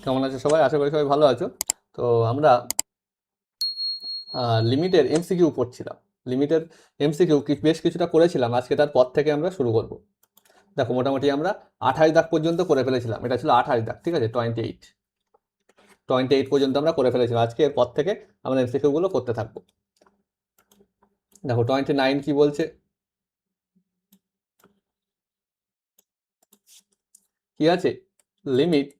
কেমন আছো সবাই? আশা করি সবাই ভালো আছো। তো আমরা লিমিটের এমসিকিউ পড়ছিলাম। লিমিটের এমসিকিউ বেশ কিছুটা করেছিলাম, আজকে তার পর থেকে আমরা শুরু করব। দেখো, মোটামুটি আমরা 28 দাগ পর্যন্ত করে ফেলেছিলাম। এটা ছিল 28 দাগ, ঠিক আছে? 28 পর্যন্ত আমরা করে ফেলেছিলাম। আজকে এর পর থেকে আমরা এমসিকিউ গুলো করতে থাকবো। দেখো 29 কি বলছে, কি আছে? লিমিট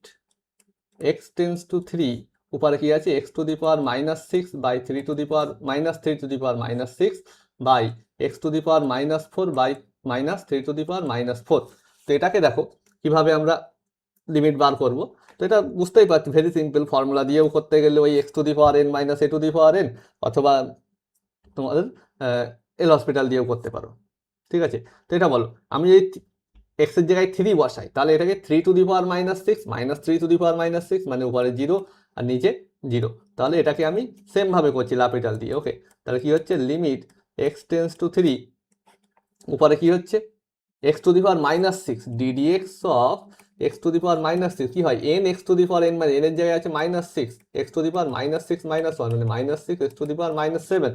এক্স টেন্স টু 3, উপরে কি আছে? X to the power -6 by 3 to the power -3 to the power -6 by x to the power -4 by -3 to the power -4। তো এটাকে দেখো কিভাবে আমরা লিমিট বার করব। তো এটা বুঝতেই পারছি, ভেরি সিম্পল। ফর্মুলা দিয়েও করতে গেলে ওই x to the power n minus a to the power n, অথবা তোমাদের এল হসপিটাল দিয়েও করতে পারো, ঠিক আছে? তো এটা বলো, আমি এই এক্স এর জায়গায় 3 বসাই, তাহলে এটাকে 3 to the power -6 -3 to the power -6, মানে উপরে 0 আর নিচে 0। তাহলে এটাকে আমি সেম ভাবে করছি লাপিটাল দিয়ে। ওকে, তাহলে কি হচ্ছে? লিমিট এক্স টেন্স টু 3, উপরে কি হচ্ছে? X to the power -6 d d x of x to the power -6 কি হয়? N x to the power n, মানে n এর জায়গায় আছে -6, এক্স টু দি পাওয়ার -6 -1 মানে -6 x to the power -7,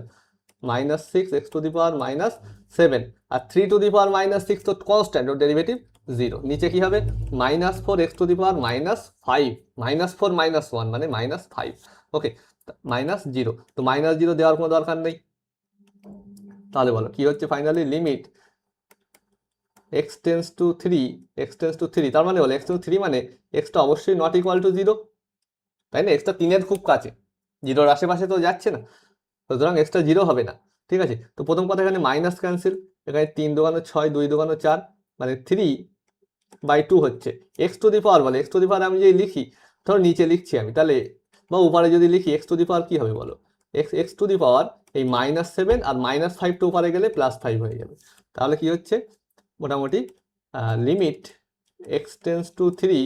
-6 x to the power -7। আর 3 টু দি পাওয়ার -6 তো constant, ওর derivative 0। নিচে কি হবে? -4 এক্স টু দি পাওয়ার -5, -4 -1 মানে -5। ওকে, -0। তো -0 দেওয়ার কোনো দরকার নেই। তাহলে বলো কি হচ্ছে finally? Limit x tends two 3, তার মানে হলো এক্স টু 3 মানে এক্সটা অবশ্যই নট ইকুয়াল টু 0, তাই না? এক্সটা 3-এর খুব কাছে, 0-র আশেপাশে তো যাচ্ছে না, সুতরাং এক্সট্রা 0 হবে না, ঠিক আছে? তো প্রথম কথা, এখানে মাইনাস ক্যান্সেল, এখানে 3 দুগুণে 6, 2 দুগুণে 4, মানে 3/2 হচ্ছে এক্স টু দি পাওয়ার। বলে এক্স টু দি পাওয়ার আমি যদি লিখি, ধরো নিচে লিখছি আমি, তাহলে বা উপরে যদি লিখি, এক্স টু দি পাওয়ার কি হবে বলো? এক্স টু দি পাওয়ার এই -7 আর -5টা উপরে গেলে +5 হয়ে যাবে। তাহলে কি হচ্ছে? মোটামুটি লিমিট এক্স টেন্স টু 3/2,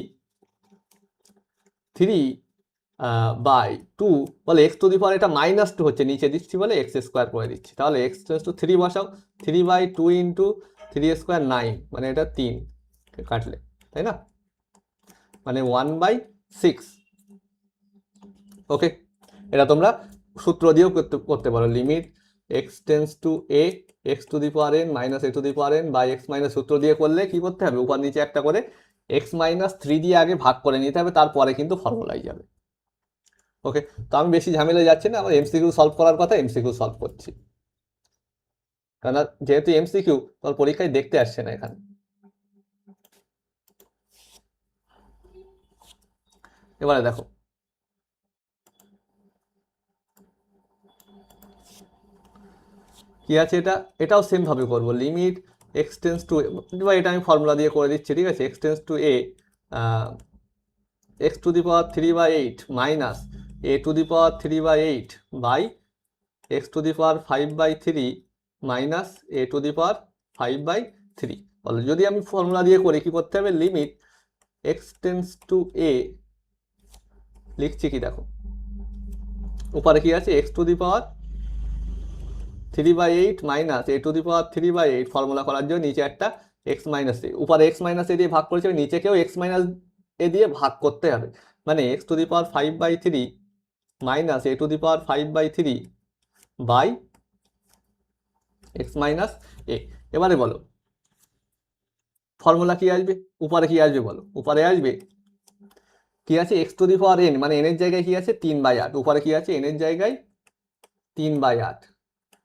বলে এক্স টু দি পাওয়ার এটা -2 হচ্ছে, নিচে দিচ্ছি বলে এক্স স্কোয়ার করে দিচ্ছি। তাহলে এক্স টেন্স টু 3 বসাও, 3/2 ইন্টু 3 স্কোয়ার 9, মানে এটা 3 কাটলে, তাই না? মানে 1/6। ওকে, এটা তোমরা সূত্র দিয়েও করতে পারো। Limit x tends to a x to the power n minus a to the power n by x minus, সূত্র দিয়ে করলে কি করতে হবে? উপর নিচে একটা করে x-3 দিয়ে আগে ভাগ করে নিতে হবে, তারপরে কিন্তু ফর্মুলায় যাবে। ওকে, তো আমি বেশি ঝামেলায় যাচ্ছি না, আমার এমসিকিউ সলভ করার কথা, এমসিকিউ সলভ করছি। কারণ যেহেতু এমসিকিউ, তোমার পরীক্ষায় দেখতে আসছে না এখানে। এবারে দেখো কি আছে, এটাও সেম ভাবে করবো। লিমিট এক্স টেন্স টু, বা এটা আমি ফর্মুলা দিয়ে করে দিচ্ছি, ঠিক আছে? X tends to a x to the power 3/8 minus a to the power 3/8 by x to the power 5/3 minus a to the power 5/3। বলো, যদি আমি ফর্মুলা দিয়ে করি, কি করতে হবে? লিমিট এক্স টেন্স টু এ, লিখছি কি দেখো, উপরে কি আছে? X to the power 3/8 minus a to the power 3/8, formula করার জন্য নিচে একটা এক্স মাইনাস এ, উপরে এক্স মাইনাস এ দিয়ে ভাগ করেছে, নিচেকেও এক্স মাইনাস এ দিয়ে ভাগ করতে হবে, মানে x to the power 5/3 minus a to the power 5/3 by x minus a. এবারে বলো ফর্মুলা কি আসবে? উপরে কি আসবে বলো? উপরে আসবে কি আছে? X to the power n, মানে n এর জায়গায় কি আছে? 3/8, উপরে কি আছে? n এর জায়গায় 3/8,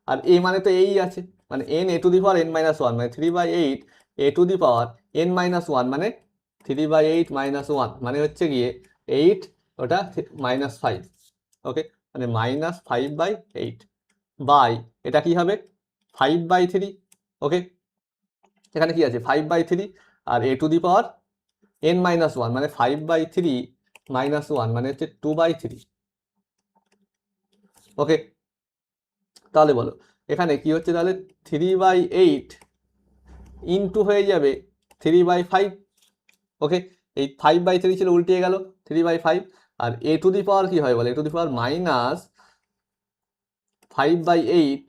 আর a মানে তো এই আছে, মানে n a two the power n-1, মানে 3/8 a two the power n-1, মানে 3/8 -1, মানে হচ্ছে গিয়ে 8, ওটা -5। ওকে, মানে -5/8 বাই, এটা কি হবে? 5/3। ওকে, এখানে কি আছে? 5/3, আর a two the power n-1, মানে 5/3 -1, মানে হচ্ছে 2/3। ওকে, তাহলে বলো এখানে কি হচ্ছে? তাহলে 3/8 ইন্টু হয়ে যাবে 3/5। ওকে, এই 5/3 ছিল, উল্টিয়ে গেল 3/5। আর এ টু দি পাওয়ার কি হয় বলে? এ টু দি পাওয়ার -5/8,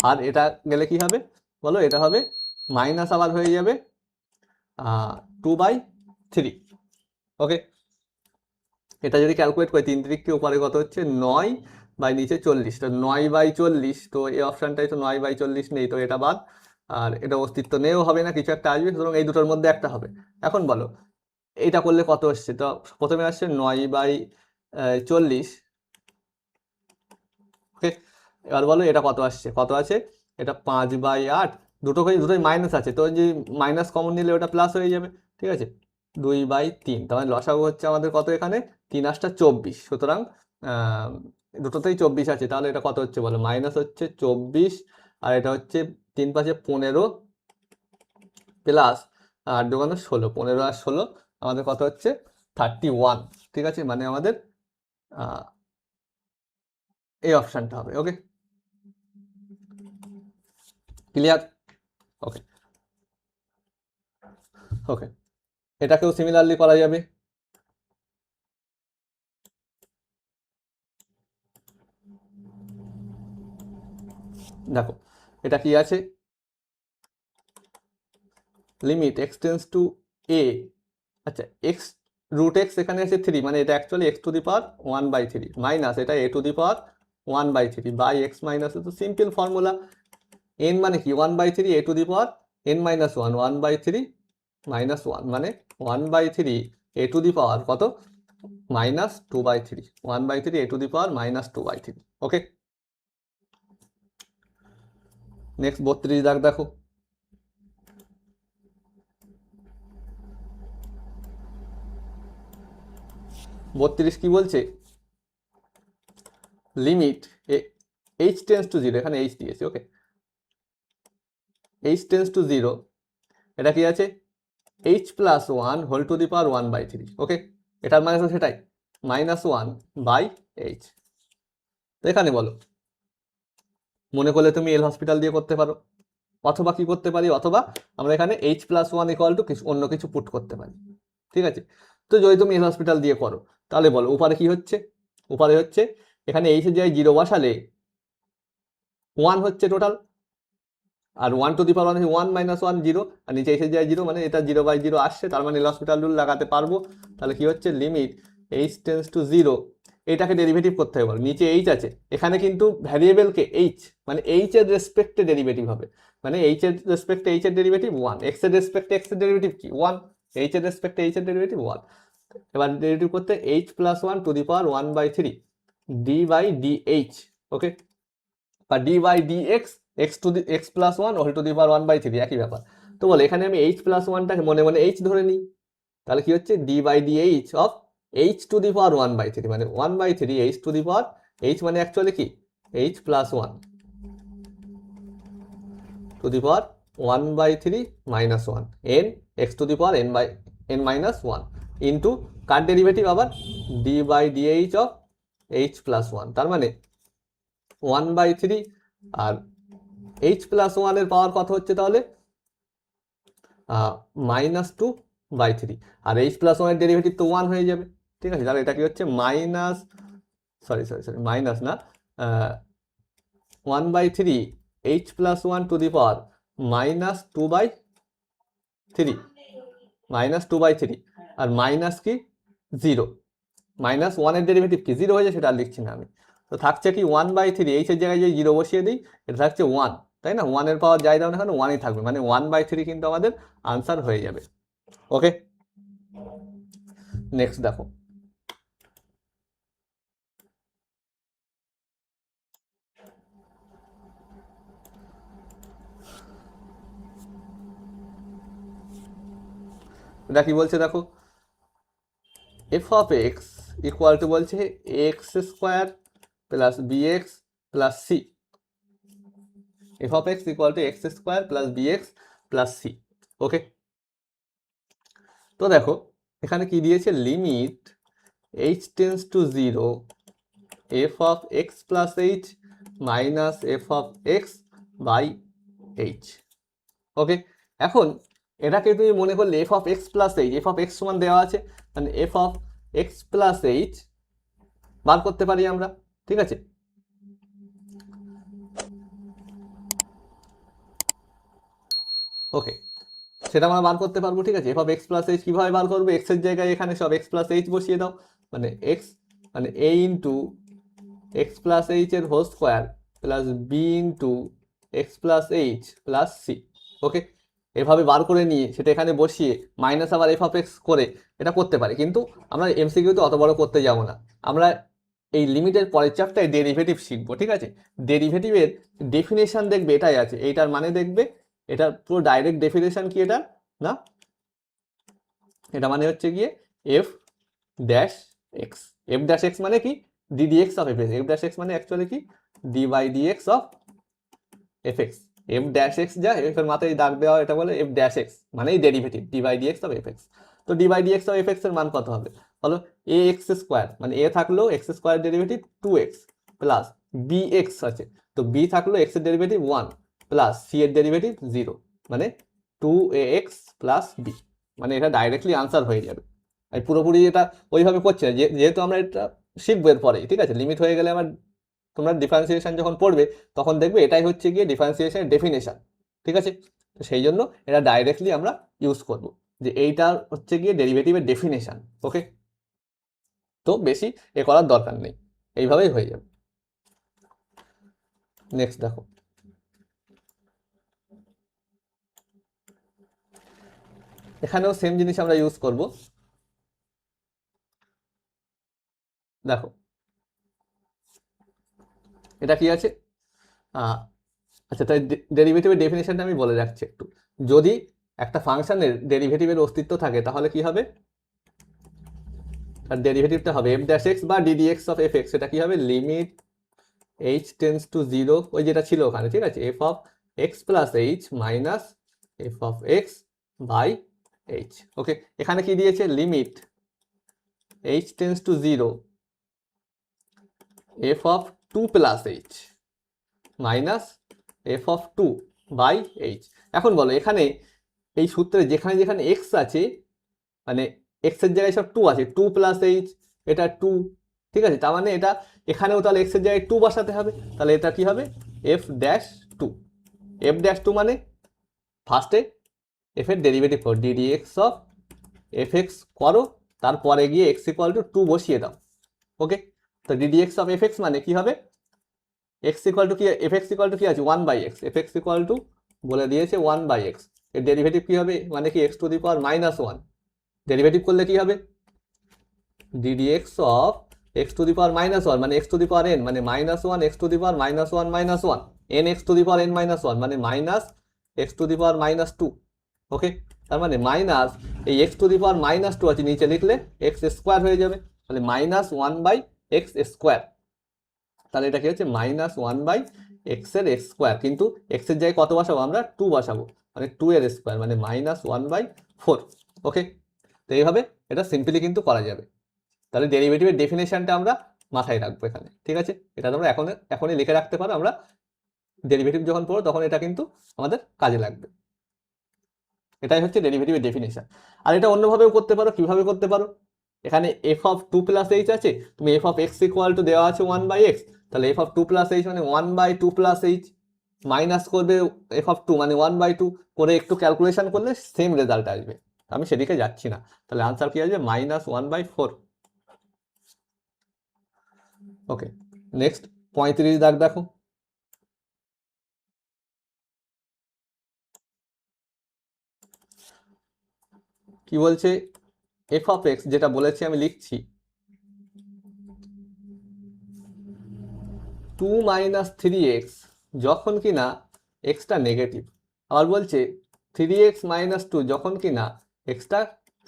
আর এটা গেলে কি হবে বলো? এটা হবে মাইনাস, আবার হয়ে যাবে 2/3। ওকে, এটা যদি ক্যালকুলেট করি 3 উপরে কত হচ্ছে 9 বাই নিচে 40, তো 9/40, তো এই অপশানটাই তো 9/40 নেই, তো এটা বাদ, আর এটা অস্তিত্ব নেও হবে না, কিছু একটা আসবে, সুতরাং এই দুটোর মধ্যে একটা হবে। এখন বলো এইটা করলে কত আসছে, তো প্রথমে আসছে 9/40, ওকে। এবার বলো এটা কত আসছে, কত আছে, এটা 5/8, দুটোই মাইনাস আছে, তো যে মাইনাস কমন নিলে ওটা প্লাস হয়ে যাবে, ঠিক আছে। 2/3, তার মানে লসাগু হচ্ছে আমাদের কত এখানে, 3 × 8 = 24, সুতরাং আহ, দুটোতেই 24 আছে, তাহলে এটা কত হচ্ছে বলো, মাইনাস হচ্ছে 24, আর এটা হচ্ছে 3×5 = 15, প্লাস 8×2 = 16, 15 আর 16 আমাদের কত হচ্ছে 31, ঠিক আছে, মানে আমাদের আহ, এই অপশানটা হবে, ওকে, ক্লিয়ার, ওকে, ওকে। এটাকেও সিমিলারলি করা যাবে। দেখো এটা কি আছে, limit x tends two a, আচ্ছা এক্স রুট এক্স এখানে আছে 3, মানে এটা অ্যাকচুয়ালি x⁻1/3 মাইনাস এটা a⁻1/3 বাই এক্স মাইনাস, তো সিম্পল ফর্মুলা, n মানে কি 1/3, a⁻n−1 1/3 -1, মানে 1/3 a⁻, কত -2/3, 1/3 a⁻−2/3, ওকে। নেক্সট 32 দাগ দেখো, 32 কি বলছে, লিমিট h টেন্স টু 0, এখানে h দিয়েছি, ওকে, h টেন্স টু 0, এটা কি আছে h+1 whole to the power 1/3, ওকে, এটার মানে তো সেটাই -1/h। তো এখানে বলো, মনে করলে তুমি এল হসপিটাল দিয়ে করতে পারো, অথবা কি করতে পারি, অথবা আমরা এখানে h+1 = কিছু অন্য কিছু পুট করতে পারি, ঠিক আছে। তো যদি তুমি এল হসপিটাল দিয়ে করো, তাহলে বলো উপরে কি হচ্ছে, উপরে হচ্ছে এখানে h এর জায়গায় 0 বসালে 1 হচ্ছে টোটাল, আর 1 × 1 - 1 0, আর নিচে এসে যায় 0, মানে এটা 0/0 আসছে, তার মানে এল হসপিটাল রুল লাগাতে পারবো। তাহলে কি হচ্ছে, লিমিট h টেন্স টু 0, এটাকে ডেরিভেটিভ করতে হবে, নিচে h আছে, এখানে কিন্তু ভ্যারিয়েবলকে h, মানে h এর রেসপেক্টে ডেরিভেটিভ হবে, মানে h এর রেসপেক্টে h এর ডেরিভেটিভ 1, x এর রেসপেক্টে x এর ডেরিভেটিভ কি 1, h এর রেসপেক্টে h এর ডেরিভেটিভ 1। এবার ডেরিভেটিভ করতে h+1 to the power 1/3 d/dh, ওকে, বা d/dx x+1 whole to the power 1/3, একই ব্যাপার। তো বলে এখানে আমি h+1টাকে মনে মনে h ধরে নিই, তাহলে কি হচ্ছে d/dh of h to the power 1/3, মানে 1/3 h to the power, h মানে অ্যাকচুয়ালি কি h+1 to the power 1/3 -1 n x to the power n-1 into কার ডেরিভেটিভ আবার d/dh অফ h+1, তার মানে 1/3, আর h+1 এর পাওয়ার কত হচ্ছে তাহলে -2/3, আর h+1 এর ডেরিভেটিভ তো 1 হয়ে যাবে, ঠিক আছে। তাহলে এটা কি হচ্ছে মাইনাস, সরি মাইনাস না, 1/3 h+1 to the power -2/3, R minus কি 0, -1 এর ডেরিভেটিভ কি 0 হয়ে যায়, সেটা আর লিখছি না আমি। তো থাকছে কি 1/3, h এর জায়গায় যদি 0 বসিয়ে দিই, এটা থাকছে 1, তাই না, 1 এর পাওয়ার যাই দাও না কেন 1ই থাকবে, মানে 1/3 কিন্তু আমাদের আনসার হয়ে যাবে, ওকে। নেক্সট দেখো, এটা কি বলছে দেখো, f of x equal to বলছে x² plus bx plus c, f of x equal to x² plus bx plus c, okay. তো দেখো এখানে কি দিয়েছে, limit h tends to 0 f of x plus h minus f of x by h, okay. এখন এটাকে তুমি মনে করলে f of x plus h, f of x সমান দেওয়া আছে, মানে f of x plus h বার করতে পারি আমরা, ঠিক আছে। ওকে, সেটা আমরা বার করতে পারবো, ঠিক আছে। f of x plus h কিভাবে বার করবো, এক্স এর জায়গায় এখানে সব x প্লাস h বসিয়ে দাও, মানে এক্স মানে a into x plus h এর whole square plus b into x plus h plus c. Okay, এভাবে বার করে নিয়ে সেটা এখানে বসিয়ে মাইনাস আবার এফ অফ এক্স করে এটা করতে পারি, কিন্তু আমরা এমসিকিউতে অত বড় করতে যাব না। আমরা এই লিমিটের পরের চ্যাপ্টারে ডেরিভেটিভ শিখবো, ঠিক আছে? ডেরিভেটিভের ডেফিনেশন দেখবে এটাই আছে, এইটার মানে দেখবে এটা পুরো ডাইরেক্ট ডেফিনেশন কি এটা না, এটা মানে হচ্ছে গিয়ে f dash x. F dash x মানে কি, d d x of f x. F dash x মানে অ্যাকচুয়ালি কি, d by d x of f x. F dash x যা এফ এর মাথায় দাগ দেওয়া, এটা বলে এফ ড্যাশ এক্স মানেই derivative d by d x of f x. তো d by d x of f x এর মান কত হবে বলো, এ এক্স স্কোয়ার মানে এ থাকলো x square derivative 2x plus b x আছে, তো বি থাকলো এক্স এর ডেরিভেটিভ 1 প্লাস সি এর ডেরিভেটিভ 0 মানে 2ax প্লাস বি। মানে এটা ডাইরেক্টলি আনসার হয়ে যাবে। আমি পুরোপুরি এটা ওইভাবে করছি না, যেহেতু আমরা এটা শিখবো এর পরেই, ঠিক আছে? লিমিট হয়ে গেলে আমার তোমরা ডিফারেন্সিয়েশন যখন পড়বে তখন দেখবে এটাই হচ্ছে গিয়ে ডিফারেন্সিয়েশনের ডেফিনেশন, ঠিক আছে? তো সেই জন্য এটা ডাইরেক্টলি আমরা ইউজ করব যে এইটা হচ্ছে গিয়ে ডেরিভেটিভের ডেফিনেশন। ওকে, তো বেশি এ করার দরকার নেই, এইভাবেই হয়ে যাবে। নেক্সট দেখো, এখানেও সেম জিনিস আমরা ইউজ করব। দেখো এটা কি আছে, আচ্ছা তাই ডেরিভেটিভের ডেফিনেশনটা আমি বলে রাখছি একটু। যদি একটা ফাংশনের ডেরিভেটিভের অস্তিত্ব থাকে তাহলে কি হবে, আর ডেরিভেটিভটা হবে এফ ড্যাশ এক্স বা ডিডিএক্স অফ এফ এক্স। সেটা কি হবে, limit h tends to zero, ওই যেটা ছিল ওখানে, ঠিক আছে? F of x plus h minus f of x by h. Okay, এখানে কি দিয়েছে, limit h tends to zero f of two plus h minus f of two by h. এখন বলো এখানে এই সূত্রে যেখানে যেখানে এক্স আছে মানে এক্স এর জায়গায় সব টু আছে, টু প্লাস এইচ এটা টু, ঠিক আছে? তার মানে এটা এখানেও তাহলে এক্স এর জায়গায় টু বসাতে হবে, তাহলে এটা কি হবে f dash two. F dash two মানে ফার্স্টে এফ এর ডেরিভেটিভ করো d d x of f x করো, তারপরে গিয়ে এক্স ইকুয়াল টু টু বসিয়ে দাও। ওকে, তো d d x of f x মানে কি হবে, এক্স ইকুয়াল টু কি, এফ এক্স ইকুয়াল টু কি আছে 1 by x, f x equal to বলে দিয়েছে 1 বাই এক্স। এর ডেরিভেটিভ কি হবে মানে কি x to the power minus 1, derivative করলে কি হবে ddx of x to the power minus 1 মানে x to the power n মানে minus 1 x to the power minus 1 minus 1 n x to the power n minus 1 মানে minus x to the power minus 2। ওকে, তার মানে minus এই x to the power minus 2 আছে, নিচে লিখলে x square হয়ে যাবে, তাহলে মাইনাস 1 বাই এক্স স্কোয়ার। তাহলে এটা কি হচ্ছে মাইনাস 1 বাই এক্স এর এক্স স্কোয়ার, কিন্তু এক্স এর জায়গায় কত বসাবো আমরা 2 বসাবো, মানে 2 এর স্কোয়ার মানে মাইনাস 1 বাই 4। ওকে, তো এইভাবে এটা সিম্পলি কিন্তু করা যাবে। তাহলে ডেরিভেটিভের ডেফিনেশনটা আমরা মাথায় রাখবো এখানে, ঠিক আছে? এটা তোমরা এখনই লিখে রাখতে পারো, আমরা ডেরিভেটিভ যখন পড়ো তখন এটা কিন্তু আমাদের কাজে লাগবে। এটাই হচ্ছে ডেরিভেটিভের ডেফিনেশন। আর এটা অন্যভাবেও করতে পারো, কিভাবে করতে পারো, এখানে f of two plus h আছে, তুমি f of x equal to দেওয়া আছে 1 বাই এক্স, তাহলে f of two plus h মানে 1 by two plus h minus করবে এফ অফ টু মানে 1 বাই টু করে একটু ক্যালকুলেশন করলে সেম রেজাল্ট আসবে। আমি সেদিকে যাচ্ছি না, তাহলে আনসার কি আসবে মাইনাস 1 বাই 4। ওকে, নেক্সট 35 দাগ দেখো, কি বলছে, এফ অফ এক্স যেটা বলেছি আমি লিখছি 2 মাইনাস 3x যখন কিনা এক্সটা নেগেটিভ, আবার বলছে 3x মাইনাস 2 যখন কিনা এক্সটা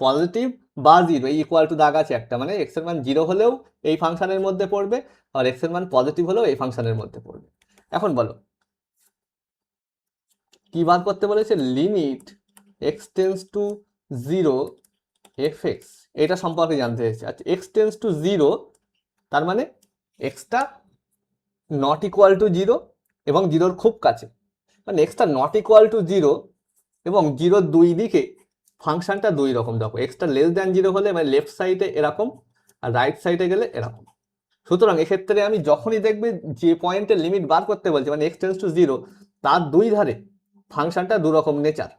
পজিটিভ বা জিরো, এই ইকুয়াল টু দাগ আছে একটা, মানে এক্স এর মান জিরো হলেও এই ফাংশনের মধ্যে পড়বে আর এক্স এর মান পজিটিভ হলেও এই ফাংশনের মধ্যে পড়বে। এখন বলো কি বার করতে বলেছে, limit x tends to zero F x, এটা সম্পর্কে জানতে চাইছে। আচ্ছা এক্স টেন্স টু জিরো তার মানে extra not equal two zero এবং জিরোর খুব কাছে, মানে extra not equal two zero এবং জিরোর দুই দিকে ফাংশনটা দুই রকম। দেখো এক্সটা লেস দ্যান জিরো হলে মানে লেফট সাইডে এরকম আর রাইট সাইডে গেলে এরকম। সুতরাং এক্ষেত্রে আমি যখনই দেখবে যে পয়েন্টের লিমিট বার করতে বলছে মানে এক্স টেন্স টু জিরো তার দুই ধারে ফাংশনটা দু রকম নেচার,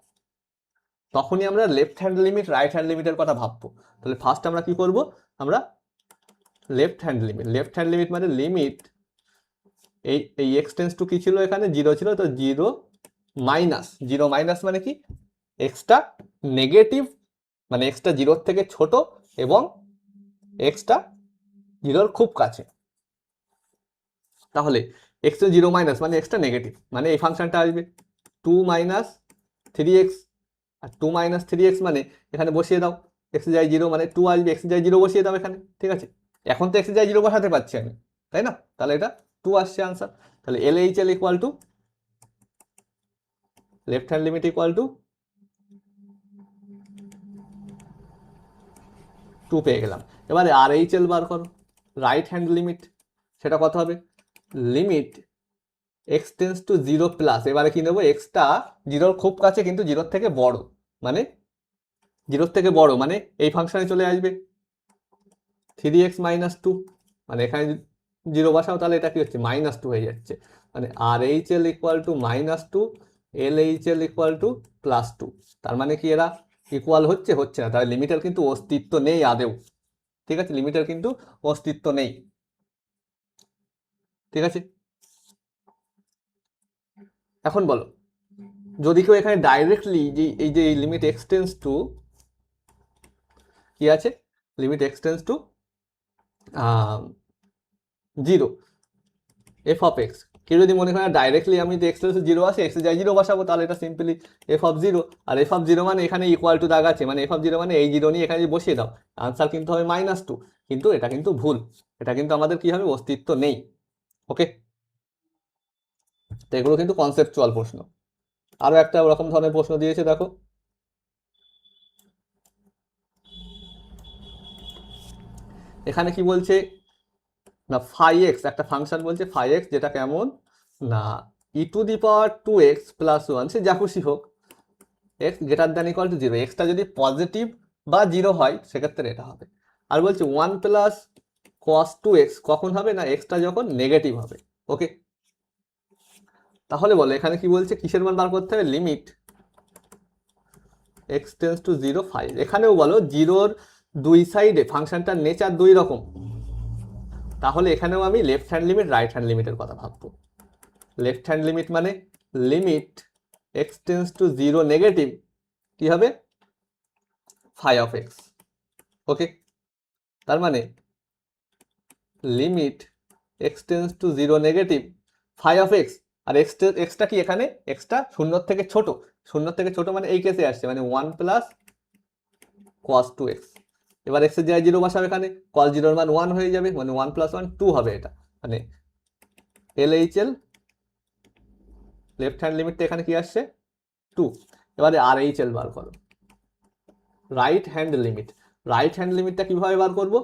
তখনই আমরা left hand limit right hand লিমিটের কথা ভাববো। তাহলে ফার্স্ট আমরা কি করব, আমরা লেফট হ্যান্ড লিমিট মানে লিমিট এই এক্স টেন্স টু কি ছিল, এখানে 0 ছিল, তো 0 মাইনাস মানে কি, এক্সটা নেগেটিভ, মানে এক্সটা 0 থেকে ছোট এবং এক্সটা 0 খুব কাছে। তাহলে এক্স 0 মাইনাস মানে এক্সটা নেগেটিভ, মানে এই ফাংশনটা আসবে 2 মাইনাস 3x, আর 2 মাইনাস 3x মানে এখানে বসিয়ে দাও, এক্স যায় 0 মানে 2 আসবে, এক্স যায় 0 বসিয়ে দাও এখানে, ঠিক আছে। এখন তো এক্স যায় 0 বসাতে পারছি আমি, তাই না, তাহলে এটা 2 আসছে আনসার। তাহলে LHL equal to left hand limit equal to 2 পেয়ে গেলাম। এবারে RHL বার করো, রাইট হ্যান্ড লিমিট, সেটা কত হবে, limit x tends to 0 plus, এবারে কি নেবো, এক্সটা 0 খুব কাছে কিন্তু 0 থেকে বড়, মানে 0 থেকে বড় মানে এই ফাংশনে চলে আসবে 3x মাইনাস 2, মানে এখানে 0 বসাও তাহলে এটা কি হচ্ছে, -2 হয়ে যাচ্ছে, মানে RHL equal to -2, LHL equal to +2। তার মানে কি এরা ইকুয়াল হচ্ছে না, তাহলে লিমিটের কিন্তু অস্তিত্ব নেই আদেও, ঠিক আছে, লিমিটের কিন্তু অস্তিত্ব নেই, ঠিক আছে। এখন বলো, যদি কেউ এখানে ডাইরেক্টলি এই যে লিমিট এক্সটেন্স টু কি আছে, limit x tends to 0 f of x, কেউ যদি মনে করে ডাইরেক্টলি আমি যে এক্সটেন্স 0 আসে এক্স যাই 0 বসাবো, তাহলে এটা সিম্পলি এফ অফ 0, আর এফ অফ 0 মানে এখানে ইকুয়াল টু দাগ আছে, মানে এফ অফ 0 মানে এই 0 নিয়ে এখানে বসিয়ে দাও, আনসার কিন্তু হবে -2, কিন্তু এটা কিন্তু ভুল, এটা কিন্তু আমাদের কি হবে, অস্তিত্ব নেই, ওকে। তো এগুলো কিন্তু কনসেপচুয়াল প্রশ্ন। আরো একটা ওরকম ধরনের প্রশ্ন দিয়েছে, দেখো এখানে কি বলছে না, ফাই এক্স একটা ফাংশন বলছে, ফাই এক্স যেটা কেমন না, e⁻²x + 1, সে যা খুশি হোক, x greater than equal to 0, extra যদি পজিটিভ বা 0 হয় সেক্ষেত্রে এটা হবে। আর বলছে 1 + cos2x কখন হবে না, এক্সটা যখন নেগেটিভ হবে, ওকে। তাহলে বলো এখানে কি বলছে, কিসের মান বার করতে হবে, limit x tends to 0 phi, এখানেও বলো 0-র দুই সাইডে ফাংশনটার নেচার দুই রকম, তাহলে এখানেও আমি left hand limit right hand লিমিটের কথা ভাববো। লেফট হ্যান্ড লিমিট মানে limit x tends to 0 negative কি হবে, ফাই অফ এক্স, ওকে। তার মানে limit x tends to 0 negative phi of x, আর এক্সটা কি এখানে, এক্সটা 0 থেকে ছোট, 0 থেকে ছোট মানে এই কেসে আসছে, মানে 1 + cos2x, এবার এক্স এর জায়গায় 0 বসাবে, এখানে cos 0 এর মান 1 হয়ে যাবে, মানে 1 + 1 2 হবে, এটা মানে LHL লেফট হ্যান্ড লিমিটটা এখানে কি আসছে 2। এবারে RHL বার করো, right hand limit, right hand লিমিটটা কিভাবে বার করব,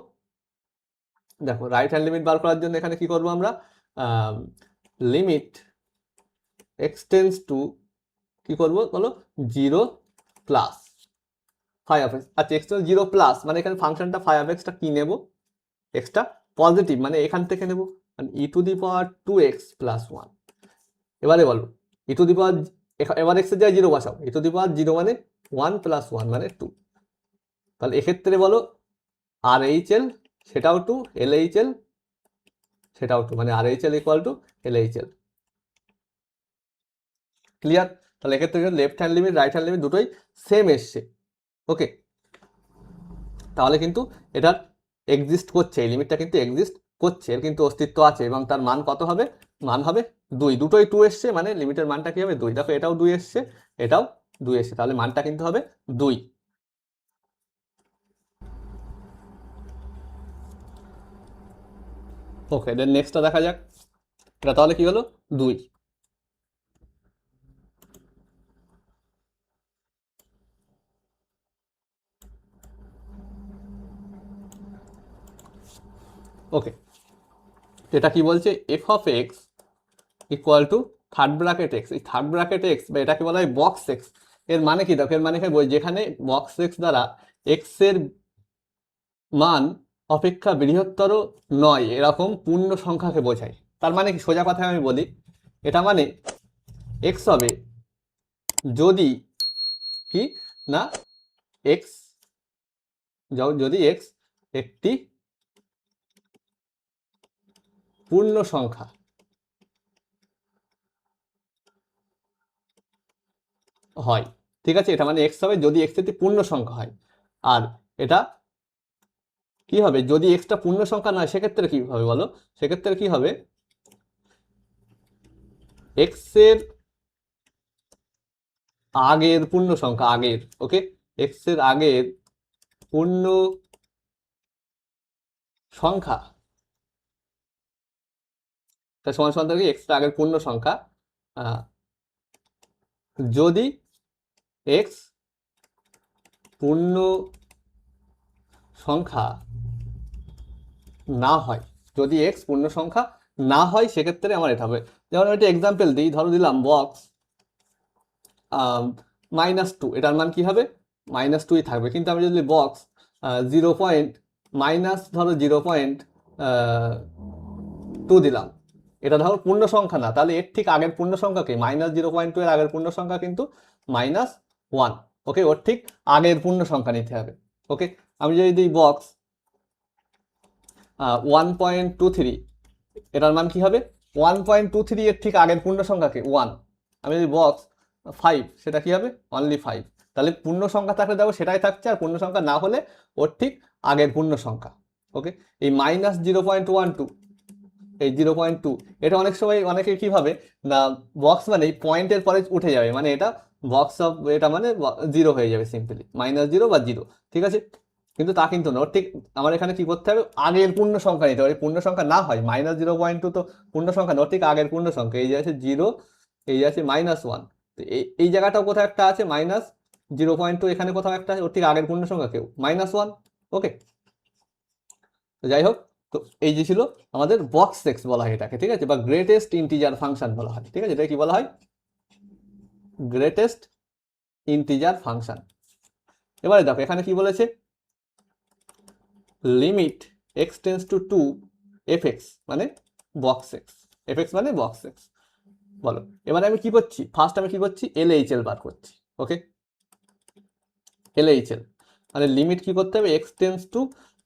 দেখো রাইট হ্যান্ড লিমিট বার করার জন্য এখানে কি করব আমরা, লিমিট এক্স টেন্স টু কি করব বলো, 0 প্লাস ফাই অফ এক্স, আচ্ছা এক্স 0 প্লাস মানে এখানে ফাংশনটা ফাই অফ এক্সটা কি নেব, এক্সটা পজিটিভ মানে এখান থেকে নেব, মানে e⁻²x + 1। এবারে বলো e টু দি পাওয়ার, এবার এক্স এর জায়গায় 0 বসাও, e⁻0 মানে 1 + 1 মানে 2, তাহলে এক্ষেত্রে বলো RHL সেটাও 2, LHL সেটাও 2, মানে RHL equal to LHL, clear. তাহলে এক্ষেত্রে left hand limit right hand limit দুটোই সেম এসছে, ওকে। তাহলে কিন্তু এটার এক্সিস্ট করছে, এই লিমিটটা কিন্তু এক্সিস্ট করছে, এর কিন্তু অস্তিত্ব আছে, এবং তার মান কত হবে, মান হবে 2, দুটোই 2 এসছে, মানে লিমিটের মানটা কি হবে 2, দেখো এটাও 2 এসছে, এটাও 2 এসছে, তাহলে মানটা কিন্তু হবে 2। ওকে, দেন নেক্সটটা দেখা যাক, এটা তাহলে কি হলো 2। ওকে, এটা কি বলছে, F of x equal two third bracket x, এই থার্ড ব্র্যাকেট এক্স বা এটাকে বলা হয় বক্স এক্স, এর মানে কি দেখো, এর মানে যেখানে বক্স এক্স দ্বারা এক্স এর মান অপেক্ষা বৃহত্তর নয় এরকম পূর্ণ সংখ্যাকে বোঝায়। তার মানে কি, সোজা কথায় আমি বলি, এটা মানে এক্স হবে যদি কি না, এক্স যদি এক্স একটি পূর্ণ সংখ্যা হয়, ঠিক আছে, এটা মানে এক্স হবে যদি এক্স একটি পূর্ণ সংখ্যা হয়। আর এটা কি হবে যদি এক্সটা পূর্ণ সংখ্যা নয়, সেক্ষেত্রে কি হবে বলো, সেক্ষেত্রে কি হবে, এক্স এর আগের পূর্ণ সংখ্যা, আগের, ওকে, এক্স এর আগের পূর্ণ সংখ্যা, তার সমান সমান থাকে এক্স এর আগের পূর্ণ সংখ্যা যদি এক্স পূর্ণ সংখ্যা না হয়, যদি এক্স পূর্ণ সংখ্যা না হয় সেক্ষেত্রে আমার এটা হবে। যেমন আমি একটা এক্সাম্পল দিই, ধরো দিলাম বক্স -2, এটার মান কি হবে, -2ই থাকবে। কিন্তু আমি যদি বক্স 0 পয়েন্ট মাইনাস ধরো 0.2 দিলাম, এটা ধরো পূর্ণ সংখ্যা না, তাহলে এর ঠিক আগের পূর্ণ সংখ্যাকে -0.2 এর আগের পূর্ণ সংখ্যা কিন্তু -1, ওকে, ওর ঠিক আগের পূর্ণ সংখ্যা নিতে হবে। ওকে, আমি যদি দিই বক্স 1.23, এটার মান কি হবে, 1.23 এর ঠিক আগের পূর্ণ সংখ্যাকে 1। আমি যদি বক্স 5, সেটা কি হবে, অনলি 5। তাহলে পূর্ণ সংখ্যা থাকলে দেখো সেটাই থাকছে, আর পূর্ণ সংখ্যা না হলে ওর ঠিক আগের পূর্ণ সংখ্যা। ওকে, এই -0.12, এই 0.2, এটা অনেক সময় অনেকে কি ভাবে না বক্স মানে পয়েন্টের পরে উঠে যাবে, মানে এটা বক্স অফ, এটা মানে 0 হয়ে যাবে, সিম্পলি -0 বা 0, ঠিক আছে, কিন্তু তা কিন্তু না, ওর ঠিক আমার এখানে কি করতে হবে, আগের পূর্ণ সংখ্যা নিতে হবে। পূর্ণ সংখ্যা না হয়, -0.2 তো পূর্ণ সংখ্যা না, ওর ঠিক আগের পূর্ণ সংখ্যা, এই যে আছে 0, এই যে আছে -1, তো এই জায়গাটাও কোথাও একটা আছে -0.2, এখানে কোথাও একটা আছে, ওর ঠিক আগের পূর্ণ সংখ্যা কেউ -1। ওকে, তো যাই হোক, তো এই যে ছিল আমাদের বক্স এক্স বলা হয় এটাকে, ঠিক আছে, বা গ্রেটেস্ট ইন্টিজার ফাংশন বলা হয়, ঠিক আছে, এটা কি বলা হয়, গ্রেটেস্ট ইন্টিজার ফাংশন। এবারে দেখো এখানে কি বলেছে, limit x tends to 2 F x মানে বক্স এক্স, এফ এক্স মানে বক্স এক্স। বলো এবারে আমি কি করছি, ফার্স্ট আমি কি করছি, এলএইচএল বার করছি। ওকে, এলএইচএল মানে লিমিট কি করতে হবে, এক্স টেন্স টু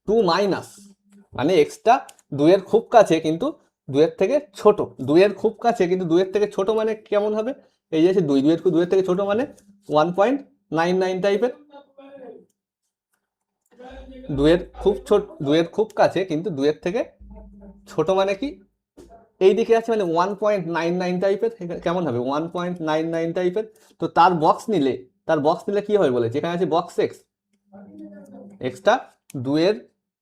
2 মাইনাস, মানে এক্সটা 2 এর খুব কাছে কিন্তু 2 এর থেকে ছোট, 2 এর খুব কাছে কিন্তু 2 এর থেকে ছোট, মানে কেমন হবে, এই যে 2 2 এর থেকে ছোট মানে 1.99 টাইপের, 2 এর খুব ছোট, 2 এর খুব কাছে কিন্তু 2 এর থেকে ছোট মানে কি, এই দিকে আছে মানে 1.99 টাইপের, কেমন হবে 1.99 টাইপের। তো তার বক্স নিলে, কি হবে বলেছে, এখানে আছে বক্স এক্স, এক্সটা 2 এর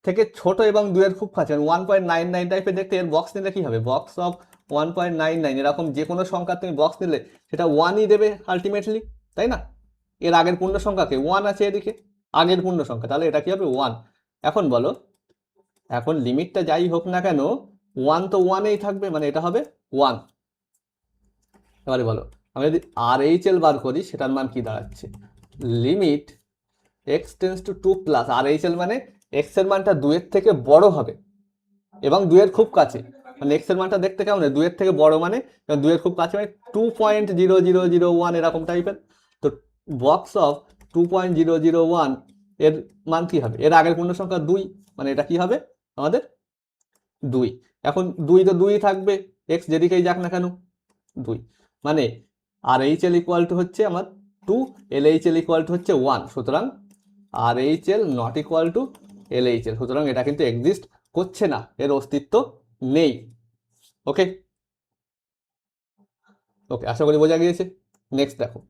থেকে ছোট এবং 2 এর খুব কাছে 1.99 টাইপের দেখতে, এর বক্স নিলে কি হবে, বক্স অফ 1.99, এরকম যে কোনো সংখ্যা তুমি বক্স নিলে সেটা 1ই দেবে আলটিমেটলি, তাই না, এর আগের পূর্ণ সংখ্যাকে 1 আছে এদিকে, আগের পূর্ণ সংখ্যা, তাহলে এটা কি হবে 1। এখন বলো, এখন লিমিটটা যাই হোক না কেন 1 তো 1এই থাকবে, মানে এটা হবে 1। এবারে বলো আমি যদি আর এইচ এল বার করি, সেটার মান কি দাঁড়াচ্ছে, limit x tends to 2 plus আর এইচ এল মানে এক্স এর মানটা 2 এর থেকে বড় হবে এবং 2 এর খুব কাছে, মানে এক্স এর মানটা দেখতে কেমন, 2 এর থেকে বড় মানে 2 এর খুব কাছে, মানে 2.0001 এরকম টাইপের। তো বক্স অফ 2.001 এর মান কি হবে, এর আগের পূর্ণ সংখ্যা 2, মানে এটা কি হবে আমাদের 2। এখন 2 তো 2ই থাকবে, এক্স যেদিকেই যাক না কেন 2, মানে R H L equal to হচ্ছে আমার 2, L H L equal to হচ্ছে 1, সুতরাং R H L not equal to L H L, সুতরাং এটা কিন্তু এক্সিস্ট করছে না, এর অস্তিত্ব নেই। ওকে, ওকে, আশা করি বোঝা গিয়েছে। নেক্সট দেখো,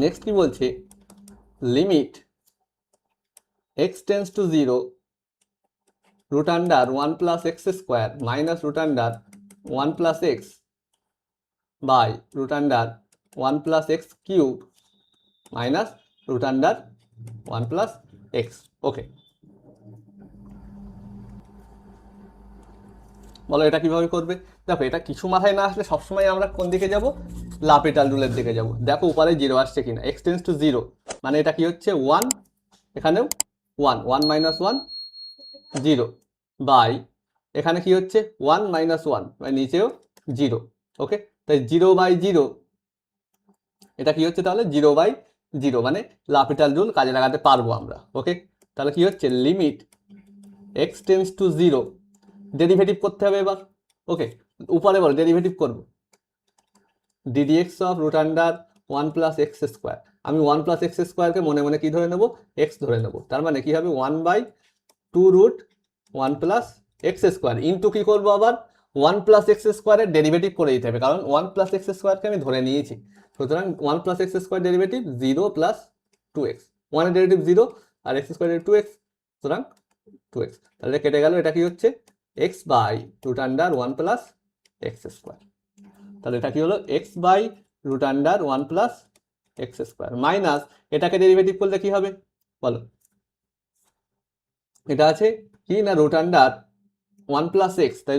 নেক্সট কি বলছে, limit x tends to 0 root under 1 plus x square minus root under 1 plus x by root under 1 plus x cube minus root under 1 plus x. Okay, বলো এটা কিভাবে করবে, দেখো এটা কিছু মাথায় না আসলে সবসময় আমরা কোন দিকে যাব, লাপিটাল রুলের দিকে যাব। দেখো উপরে 0 আসছে কিনা, এক্স টেন্স টু 0 মানে এটা কি হচ্ছে 1, এখানেও 1, 1 মাইনাস 1 0 বাই এখানে কি হচ্ছে 1 মাইনাস 1 মানে নিচেও 0। ওকে, তাই 0 বাই 0 এটা কি হচ্ছে তাহলে 0/0, মানে লাপিটাল রুল কাজে লাগাতে পারবো আমরা। ওকে, তাহলে কি হচ্ছে limit x tends to 0, derivative করতে হবে এবার। ওকে, উপরে বল ডেরিভেটিভ করব, ddx of root under 1 plus x square. আমি 1 প্লাস এক্স স্কোয়ারকে মনে মনে কি ধরে নেবো, এক্স ধরে নেবো। তার মানে কি হবে 1/2 root 1 plus x square into কি করবো আবার 1 প্লাস এক্স স্কোয়ারের ডেরিভেটিভ করে দিতে হবে, কারণ 1 প্লাস এক্স স্কোয়ারকে আমি ধরে নিয়েছি। সুতরাং 1 plus x square derivative 0 plus 2x, 1 এর ডেরিভেটিভ 0 আর এক্স স্কোয়ারের 2x, সুতরাং 2x। তাহলে কেটে গেল, এটা কি হচ্ছে x by root under 1 plus x square. তাহলে এটা কি হলো x by root under 1 plus x square minus এটাকে ডেরিভেটিভ করলে কি হবে বলো, এটা আছে কি না রুট আন্ডার 1 প্লাস এক্স, তাই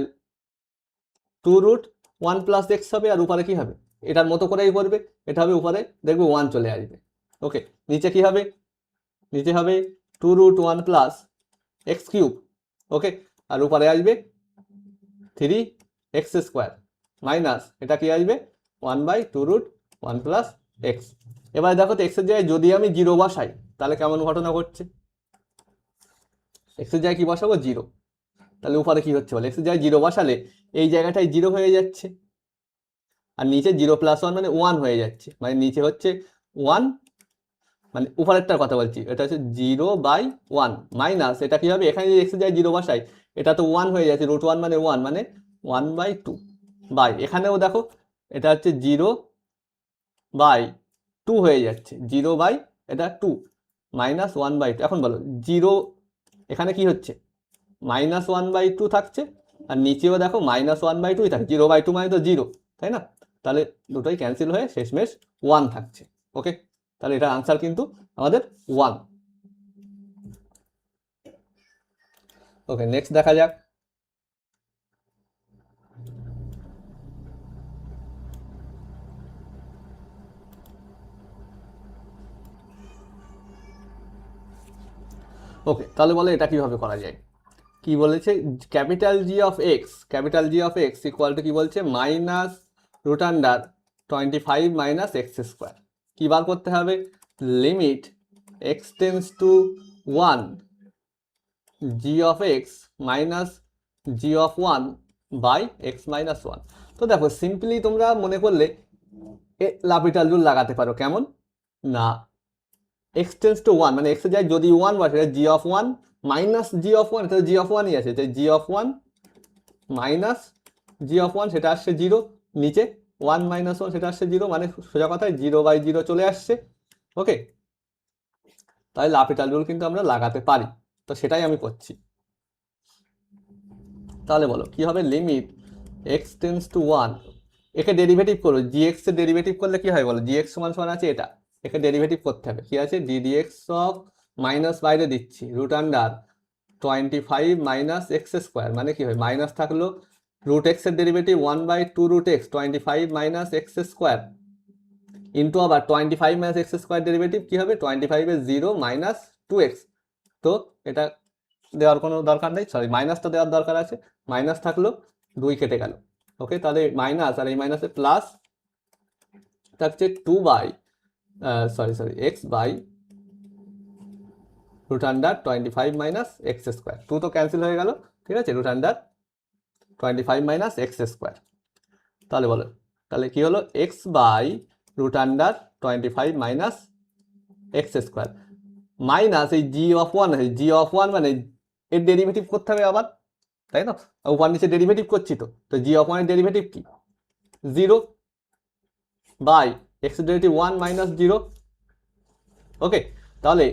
2 রুট 1 প্লাস এক্স হবে, আর উপরে কি হবে এটার মতো করেই করবে, এটা হবে উপরে দেখবে 1 চলে আসবে। ওকে, নিচে কি হবে, নিচে হবে 2 রুট 1 প্লাস এক্স কিউব। ওকে, আর উপরে আসবে 3x স্কোয়ার মাইনাস এটা কি আসবে 1/2 রুট 1 প্লাস এক্স। এবার দেখো তো এক্স এর জায়গায় যদি আমি 0 বসাই তাহলে কেমন ঘটনা ঘটছে, এক্স এর জায়গায় কি বসাবো 0, তাহলে উপরে কি হচ্ছে বলে এক্স এর জায়গায় 0 বসালে এই জায়গাটায় 0 হয়ে যাচ্ছে, আর নিচে 0 প্লাস 1 মানে 1 হয়ে যাচ্ছে, মানে নিচে হচ্ছে 1, মানে উপরেরটার কথা বলছি, এটা হচ্ছে 0/1 মাইনাস এটা কি হবে, এখানে যদি এক্স এর জায়গায় 0 বসাই এটা তো 1 হয়ে যাচ্ছে, রুট 1 মানে 1 মানে 1/2 বাই এখানেও দেখো এটা হচ্ছে 0/2 হয়ে যাচ্ছে, 0 বাই এটা 2 মাইনাস 1/2। এখন বলো 0 এখানে কি হচ্ছে -1/2 থাকছে, আর নিচেও দেখো -1/2 থাকে, 0/2 মানে তো 0, তাই না? তাহলে দুটোই ক্যান্সেল হয়ে শেষমেশ 1 থাকছে। ওকে, তাহলে এটার আনসার কিন্তু আমাদের 1। ওকে, নেক্সট দেখা যাক। ওকে, তাহলে বলে এটা কিভাবে করা যায়, কি বলেছে capital g of x, capital g of x equal to কি বলছে minus root under 25 minus x square. কি বার করতে হবে, limit x tends to 1 g of x minus g of 1 by x minus 1। তো দেখো সিম্পলি তোমরা মনে করলে লাপিটাল রুল লাগাতে পারো, কেমন না এক্স টেন্স টু 1 মানে এক্স এর যায় যদি 1 বসে জি অফ 1 মাইনাস জি অফ 1, এটা জি অফ 1ই আছে, তাই জি অফ 1 মাইনাস জি অফ 1 সেটা আসছে 0, নিচে 1 মাইনাস 1 সেটা আসছে 0, মানে সোজা কথায় 0/0 চলে আসছে। ওকে, তাই লাপিটাল রুল কিন্তু আমরা লাগাতে পারি, তো সেটাই আমি করছি। তাহলে বলো কি হবে, লিমিট এক্স টেন্স টু 1, একে ডেরিভেটিভ করো, জি এক্স এর ডেরিভেটিভ করলে কি হয় বলো, জি এক্স সমান সমান আছে এটা, একে ডেরিভেটিভ করতে হবে, কি আছে ডিডিএক্স অফ মাইনাস বাইরে দিচ্ছি root under 25 minus x square, মানে কি হয় মাইনাস থাকলো রুট এক্স এর derivative 1/2 root x 25 minus x square into আবার 25 মাইনাস এক্স স্কোয়ার ডেরিভেটিভ কি হবে 25 এর 0 মাইনাস 2x। তো এটা দেওয়ার কোনো দরকার নেই, সরি মাইনাসটা দেওয়ার দরকার আছে, মাইনাস থাকলো 2 কেটে গেল। ওকে, তাহলে মাইনাস আর এই মাইনাসে প্লাস থাকছে 2 by x by root under 25 minus x square, 2 তো ক্যান্সেল হয়ে গেল, ঠিক আছে, root under 25 minus x square. তাহলে বলো তাহলে কি হলো x by root under 25 minus x square minus এই জি অফ 1 আছে, জি অফ 1 মানে এর ডেরিভেটিভ করতে হবে আবার, তাই না, উপর নিচে ডেরিভেটিভ করছি, তো জি অফ 1 এর ডেরিভেটিভ কি 0 বাই এক্স ডেরিভেটিভ 1 মাইনাস 0। ওকে, তাহলে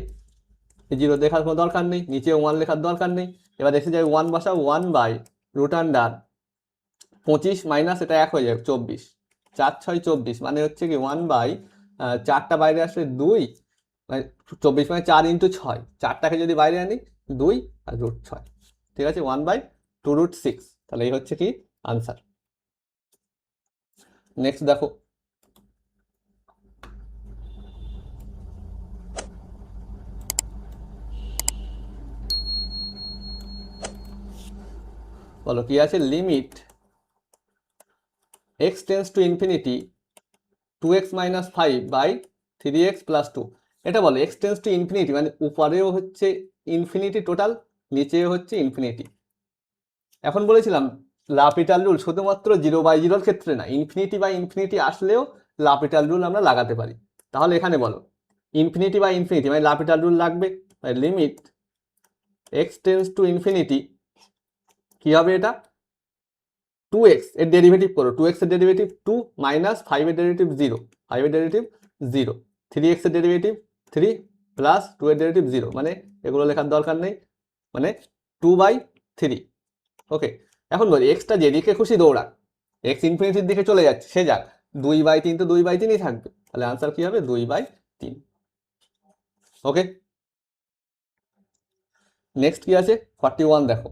0 লেখার কোনো দরকার নেই, নিচে 1 লেখার দরকার নেই, এবার এক্সের জায়গায় 1 বসাও, 1 বাই রুট আন্ডার 25 মাইনাস এটা 1 হয়ে যাবে 24, 4 6 24 মানে হচ্ছে কি 1 বাই 4টা বাইরে আসলে 2, মানে 24 মানে 4 ইন্টু 6, 4টাকে যদি বাইরে আনি 2 আর রুট 6, ঠিক আছে, 1/2 রুট 6, তাহলে এই হচ্ছে কি আনসার। নেক্সট দেখো, বলো কি আছে limit x tends to infinity 2x minus 5 by 3x plus 2। এটা বলে x টেন্স টু ইনফিনিটি, মানে উপরেও হচ্ছে ইনফিনিটি টোটাল, নিচেও হচ্ছে ইনফিনিটি। এখন বলেছিলাম লাপিটাল রুল শুধুমাত্র 0/0 ক্ষেত্রে না, ইনফিনিটি বাই ইনফিনিটি আসলেও লাপিটাল রুল আমরা লাগাতে পারি। তাহলে এখানে বলো ইনফিনিটি বাই ইনফিনিটি মানে লাপিটাল রুল লাগবে, limit x tends to infinity কি হবে, এটা 2x এর ডেরিভেটিভ করো, 2x এর ডেরিভেটিভ 2 মাইনাস 5 এর ডেরিভেটিভ 0, 5 এর ডেরিভেটিভ 0, 3x এর ডেরিভেটিভ 3 প্লাস 2 এর ডেরিভেটিভ 0, মানে এগুলো লেখার দরকার নেই, মানে 2/3। ওকে, এখন বলি এক্সটা যেদিকে খুশি দৌড়াক, এক্স ইনফিনিটির দিকে চলে যাচ্ছে, সে যাক, 2/3 তো 2/3ই থাকবে, তাহলে আনসার কি হবে 2/3। ওকে, নেক্সট কি আছে 41 দেখো।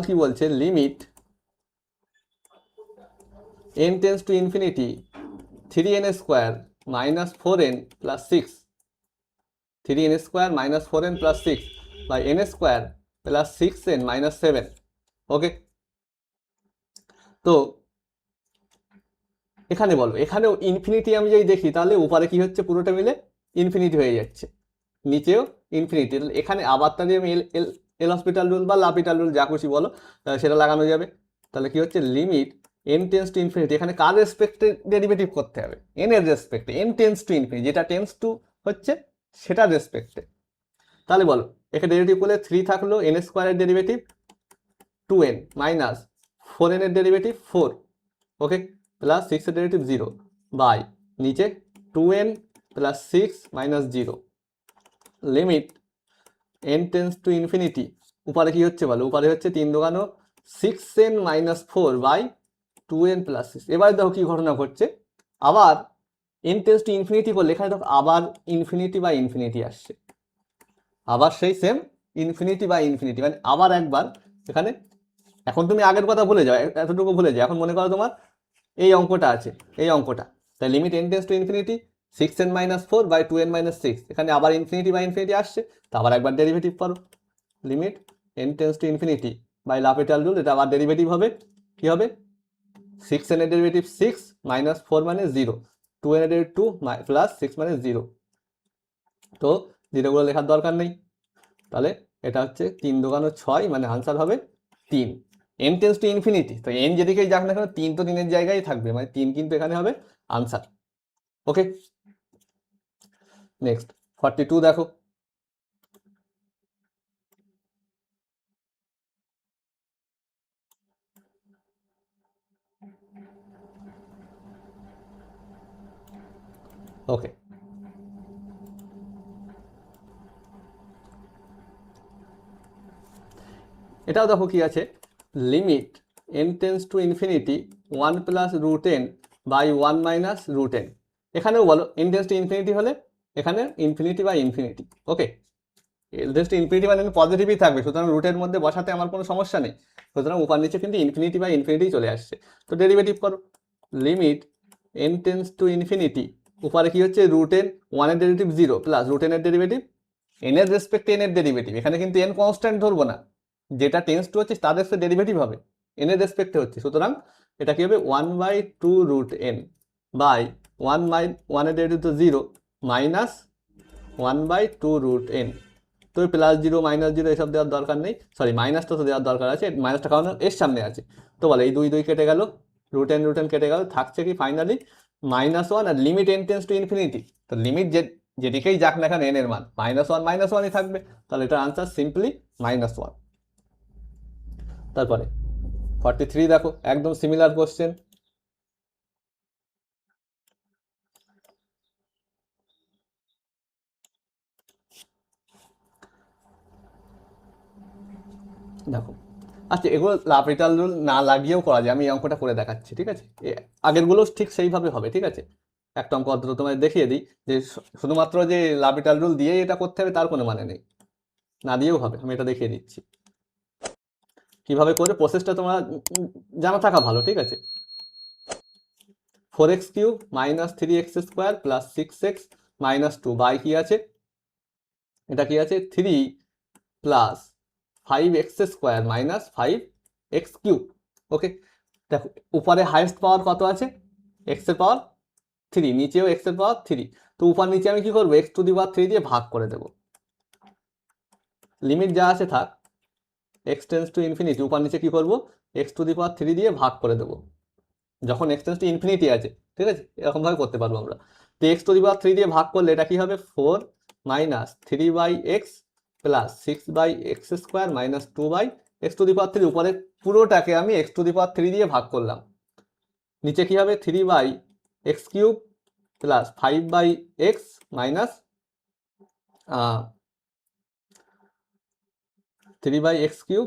কি বলছে, limit n tends to infinity 3n square minus 4n plus 6, 3n square minus 4n plus 6 by n square plus 6n minus 7। Okay, তো এখানে বলো, এখানেও ইনফিনিটি আমি যদি দেখি তাহলে উপরে কি হচ্ছে, পুরোটা মিলে ইনফিনিটি হয়ে যাচ্ছে, নিচেও ইনফিনিটি। এখানে আবারটা দিয়ে আমি এল হসপিটাল রুল বা লাপিটাল রুল যা খুশি বলো সেটা লাগানো যাবে। তাহলে কি হচ্ছে, limit n tends to infinity, এখানে কার রেসপেক্টে ডেরিভেটিভ করতে হবে, n এর রেসপেক্টে, n টেন্স টু ইনফিনিটি, যেটা টেন্স টু হচ্ছে সেটার রেসপেক্টে। তাহলে বলো এখানে ডেরিভেটিভ করলে 3 থাকলো, n স্কোয়ারের ডেরিভেটিভ 2n মাইনাস 4n এর ডেরিভেটিভ 4, ওকে, প্লাস 6 এর ডেরিভেটিভ 0 বাই নিচে 2n plus 6 minus 0, limit n tends to infinity, উপরে কি হচ্ছে বলো, উপরে হচ্ছে 3 দোকানো 6n minus 4 by 2n plus 6। এবারে দেখো কি ঘটনা ঘটছে, আবার n টেন্স টু ইনফিনিটি করলে এখানে দেখো আবার ইনফিনিটি বাই ইনফিনিটি আসছে, আবার সেই সেম ইনফিনিটি বাই ইনফিনিটি, মানে আবার একবার এখানে। এখন তুমি আগের কথা ভুলে যাও, এতটুকু ভুলে যাও, এখন মনে করো তোমার এই অঙ্কটা আছে, এই অঙ্কটা, তাই limit n tends to infinity 6n minus 4 by 2n minus 6, এখানে আবার ইনফিনিটি বাই ইনফিনিটি আসছে, তো আবার একবার ডেরিভেটিভ করো, limit n tends to infinity by L'Hopital rule, এটা আবার ডেরিভেটিভ হবে, কি হবে 6n এর ডেরিভেটিভ 6 মাইনাস 4 মানে 0, 2n এর ডেরিভেটিভ 2 প্লাস 6 মানে 0, তো জিরোগুলো লেখার দরকার নেই। তাহলে এটা হচ্ছে 3 দোকানো 6, মানে আনসার হবে 3। n টেন্স টু ইনফিনিটি, তো n যেদিকেই যাক না কেন 3 তো 3 এর জায়গায় থাকবে, মানে 3 কিন্তু এখানে হবে আনসার। ওকে, নেক্সট 42 দেখো। ওকে, এটাও দেখো কি আছে, limit n tends to infinity 1 plus root n by 1 minus root n। এখানেও বলো n টেন্স টু ইনফিনিটি হলে এখানে infinity by infinity. Okay, n tends to infinity মানে পজিটিভই থাকবে, সুতরাং রুটের মধ্যে বসাতে আমার কোনো সমস্যা নেই, সুতরাং উপর নিচে কিন্তু ইনফিনিটি বাই ইনফিনিটি চলে আসছে, তো ডেরিভেটিভ করো, limit n tends to infinity, উপরে কি হচ্ছে রুট n, 1 এর ডেরিভেটিভ 0 প্লাস রুট n এর ডেরিভেটিভ, n এর রেসপেক্টে n এর ডেরিভেটিভ, এখানে কিন্তু n কনস্ট্যান্ট ধরবো না, যেটা টেন্স টু হচ্ছে তাদের সাথে ডেরিভেটিভ হবে, n এর রেসপেক্টে হচ্ছে, সুতরাং এটা কি হবে 1/2 রুট n বাই 1 এর ডেরিভেটিভ তো 0 মাইনাস 1/2 রুট n, তো প্লাস 0 মাইনাস 0 এসব দেওয়ার দরকার নেই, সরি মাইনাসটা তো দেওয়ার দরকার আছে, মাইনাসটা কারণ এর সামনে আছে, তো বলে এই 2 কেটে গেল, রুট n কেটে গেল, থাকছে কি ফাইনালি -1, আর limit n tends to infinity, তো লিমিট যেদিকেই যাক না এখানে n এর মান -1 থাকবে, তাহলে এটার আনসার সিম্পলি -1। তারপরে 43 দেখো, একদম সিমিলার কোশ্চেন। দেখো, আচ্ছা এগুলো লাপিটাল রুল না লাগিয়েও করা যায়, আমি এই অঙ্কটা করে দেখাচ্ছি, ঠিক আছে, আগেরগুলো ঠিক সেইভাবে হবে, ঠিক আছে। একটা অঙ্ক অন্তত তোমায় দেখিয়ে দিই যে শুধুমাত্র যে লাপিটাল রুল দিয়েই এটা করতে হবে তার কোনো মানে নেই, না দিয়েও হবে, আমি এটা দেখিয়ে দিচ্ছি কিভাবে করে, প্রসেসটা তোমার জানা থাকা ভালো, ঠিক আছে। 4x³ - 3x² + 6x - 2 বাই কি আছে এটা কি আছে 3 প্লাস 5x² মাইনাস 5x³ ওকে। দেখো উপরে হাইয়েস্ট পাওয়ার কত আছে, x এর পাওয়ার 3, নিচেও x এর পাওয়ার 3। তো উপর নিচে আমি কি করবো, x⁻³ দিয়ে ভাগ করে দেবো। লিমিট যা আছে থাক, x টেন্স টু ইনফিনিটি, উপর নিচে কি করবো, x⁻³ দিয়ে ভাগ করে দেবো যখন x টেন্স টু ইনফিনিটি আছে, ঠিক আছে, এরকম ভাবে করতে পারবো আমরা। তো x⁻³ দিয়ে ভাগ করলে এটা কি হবে 4 minus 3/x plus 6/x² minus 2/x⁻³ উপরে পুরোটাকে আমি x⁻³ দিয়ে ভাগ করলাম। নিচে কি হবে 3/x³ plus 5/x minus 3/x³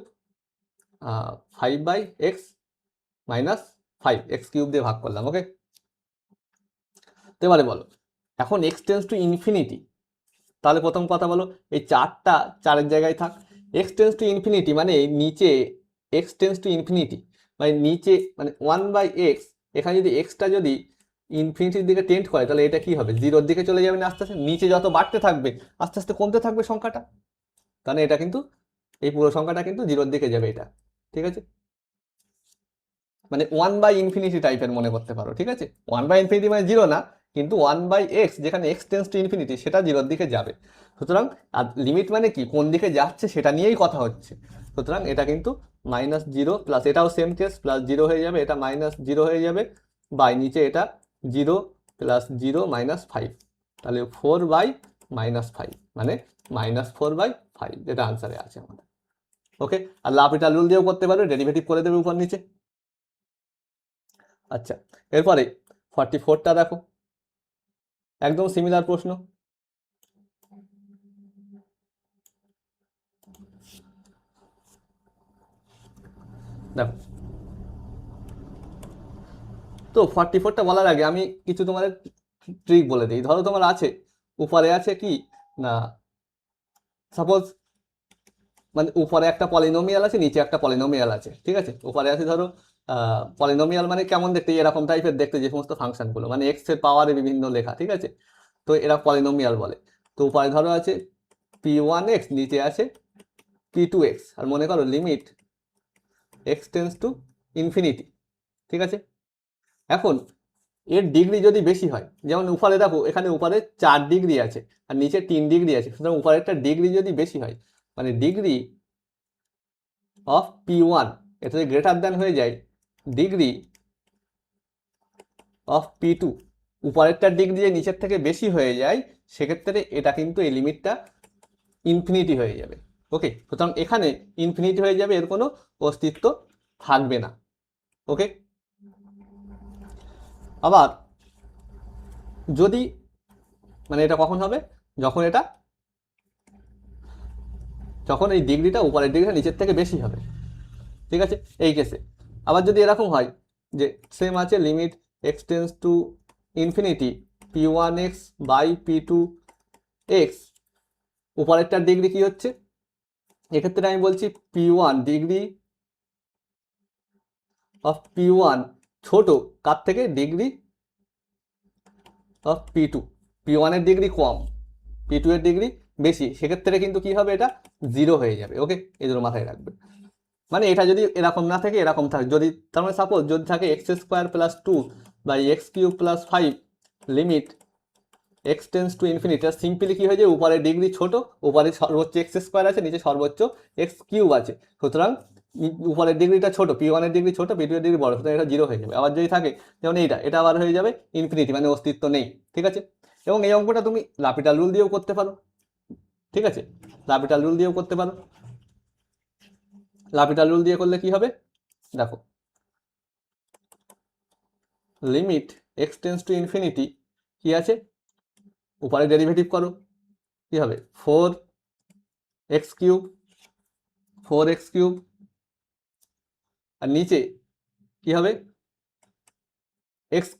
5/x minus 5x³ দিয়ে ভাগ করলাম ওকে। তো এবারে বলো এখন x টেন্স টু ইনফিনিটি, তাহলে প্রথম কথা বলো এই 4টা 4-এর জায়গায় থাক। x টেন্স টু ইনফিনিটি মানে নিচে x টেন্স টু ইনফিনিটি মানে নিচে মানে 1/x, এখানে যদি এক্সটা যদি ইনফিনিটির দিকে টেন্ড করে তাহলে এটা কি হবে, 0-র দিকে চলে যাবে না, আস্তে আস্তে নিচে যত বাড়তে থাকবে আস্তে আস্তে কমতে থাকবে সংখ্যাটা, তাহলে এটা কিন্তু এই পুরো সংখ্যাটা কিন্তু 0-র দিকে যাবে এটা, ঠিক আছে। মানে 1/∞ টাইপের মনে করতে পারো, ঠিক আছে। 1/∞ মানে 0 না, কিন্তু 1/x যেখানে x টেন্স টু ইনফিনিটি সেটা 0-র দিকে যাবে। সুতরাং আর লিমিট মানে কি, কোন দিকে যাচ্ছে সেটা নিয়েই কথা হচ্ছে। সুতরাং এটা কিন্তু -0 প্লাস এটাও সেম কেস, প্লাস 0 হয়ে যাবে, এটা -0 হয়ে যাবে, বাই নিচে এটা 0 প্লাস 0 মাইনাস 5, তাহলে 4/-5 মানে -4/5, যেটা আনসারে আছে আমাদের ওকে। আর লাপিটাল রুল দিয়েও করতে পারবে, ডেরিভেটিভ করে দেবে উপর নিচে। আচ্ছা এরপরে 44টা দেখো, একদম সিমিলার প্রশ্ন। দেখো তো 44টা বলার আগে আমি কিছু তোমাদের ট্রিক বলে দিই। ধরো তোমার আছে উপরে আছে কি না, সাপোজ মানে উপরে একটা পলিনোমিয়াল আছে, নিচে একটা পলিনোমিয়াল আছে, ঠিক আছে। উপরে আছে ধরো পলিনোমিয়াল মানে কেমন দেখতে, এরকম টাইপের দেখতে যে সমস্ত ফাংশনগুলো মানে এক্স এর পাওয়ারে বিভিন্ন লেখা, ঠিক আছে, তো এরা পলিনোমিয়াল বলে। তো উপরে ধরো আছে p1x, নিচে আছে p2x, আর মনে করো limit x tends to infinity, ঠিক আছে। এখন এর ডিগ্রি যদি বেশি হয়, যেমন উপরে দেখো এখানে উপরে 4 ডিগ্রি আছে আর নিচে 3 ডিগ্রি আছে, সুতরাং উপরেরটা ডিগ্রি যদি বেশি হয় মানে ডিগ্রি অফ p1 এটা যদি গ্রেটার দ্যান হয়ে যায় ডিগ্রি অফ p2, উপরেরটার ডিগ্রি যদি নিচের থেকে বেশি হয়ে যায় সেক্ষেত্রে এটা কিন্তু এই লিমিটটা ইনফিনিটি হয়ে যাবে ওকে। সুতরাং এখানে ইনফিনিটি হয়ে যাবে, এর কোনো অস্তিত্ব থাকবে না ওকে। আবার যদি মানে এটা কখন হবে, যখন এটা যখন এই ডিগ্রিটা উপরের ডিগ্রিটা নিচের থেকে বেশি হবে, ঠিক আছে, এই কেসে। আবার যদি এরকম হয় যে সেম আছে limit x tends to infinity p1x by p2x, উপরেরটার ডিগ্রি কি হচ্ছে, এক্ষেত্রে আমি বলছি p1 ডিগ্রি অফ p1 ছোট কার থেকে, ডিগ্রি অফ p2, p1 এর ডিগ্রি কম p2 এর ডিগ্রি বেশি, সেক্ষেত্রে কিন্তু কি হবে, এটা 0 হয়ে যাবে ওকে। এই দুটো মাথায় রাখবে। মানে এটা যদি এরকম না থাকে এরকম থাকে, যদি তার মানে সাপোজ যদি থাকে x² plus 2 by x³ plus 5 limit x tends to infinity, simply কি হয়ে যায়, উপরে ডিগ্রি ছোট, উপরে সর্বোচ্চ x² আছে, নিচে সর্বোচ্চ x³ আছে, সুতরাং উপরের ডিগ্রিটা ছোট, p1 এর ডিগ্রি ছোট, p2 এর ডিগ্রি বড়, সুতরাং এটা 0 হয়ে যাবে। আবার যদি থাকে যেমন এটা আবার হয়ে যাবে ইনফিনিটি মানে অস্তিত্ব নেই, ঠিক আছে। এবং এই অঙ্কটা তুমি লাপিটাল রুল দিয়েও করতে পারো, ঠিক আছে, লাপিটাল রুল দিয়েও করতে পারো। লাপিটাল রুল দিয়ে করলে কি হবে দেখো, limit x tends to infinity কি আছে, উপরে ডেরিভেটিভ করো কি হবে 4x³ আর নিচে কি হবে x³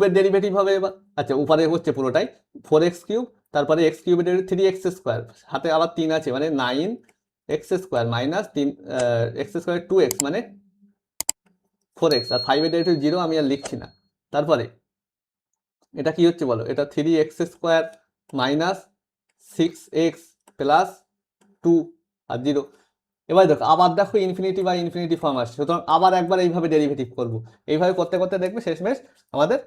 এর ডেরিভেটিভ হবে এবার। আচ্ছা উপরে হচ্ছে পুরোটাই 4x³ তারপরে x³ এর ডেরিভেটিভ 3x², হাতে আবার 3 আছে মানে 9x² মাইনাস 3 x² 2x মানে 4x, আর 5 এর ডেরিভেটিভ 0 আমি আর লিখছি না। তারপরে এটা কি হচ্ছে বলো, এটা 3x² মাইনাস 6x প্লাস 2 আর 0। এবার দেখো আবার দেখো ইনফিনিটি বা ইনফিনিটি ফর্ম আসছে, সুতরাং আবার একবার এইভাবে ডেরিভেটিভ করব। এইভাবে করতে করতে দেখবে শেষমেশ আমাদের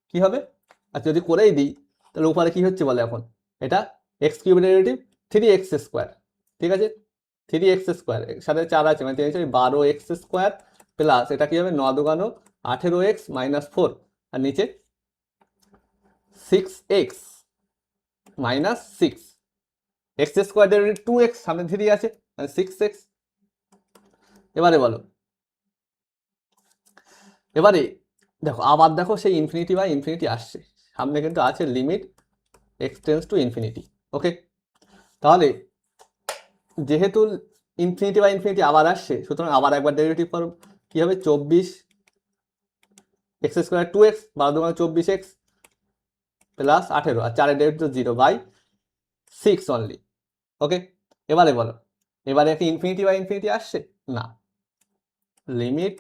কি হবে। আর যদি করেই দিই তাহলে উপরে কি হচ্ছে বলে এখন এটা x cube derivative 3x square, ঠিক আছে। 3x স্কোয়ার সাথে 4 আছে মানে 12x স্কোয়ার প্লাস এটা কি হবে 9 দুগুণ 18x মাইনাস 4 আর নিচে 6x minus 6, x square derivative 2x সামনে 3 আছে মানে 6x। এবারে বলো, এবারে দেখো আবার দেখো সেই ইনফিনিটি বা ইনফিনিটি আসছে, সামনে কিন্তু আছে limit x tends to infinity. Okay, তাহলে যেহেতু ইনফিনিটি বা ইনফিনিটি আবার আসছে সুতরাং আবার একবার ডেরিভেটিভ করো, কি হবে 24 এক্স স্কোয়ার 2x 12 দুগুণ 24x প্লাস 18 আর 4 এর ডেরিভেটিভ 0 বাই 6 অনলি। ওকে, এবারে বলো, এবারে কি ইনফিনিটি বা ইনফিনিটি আসছে না, limit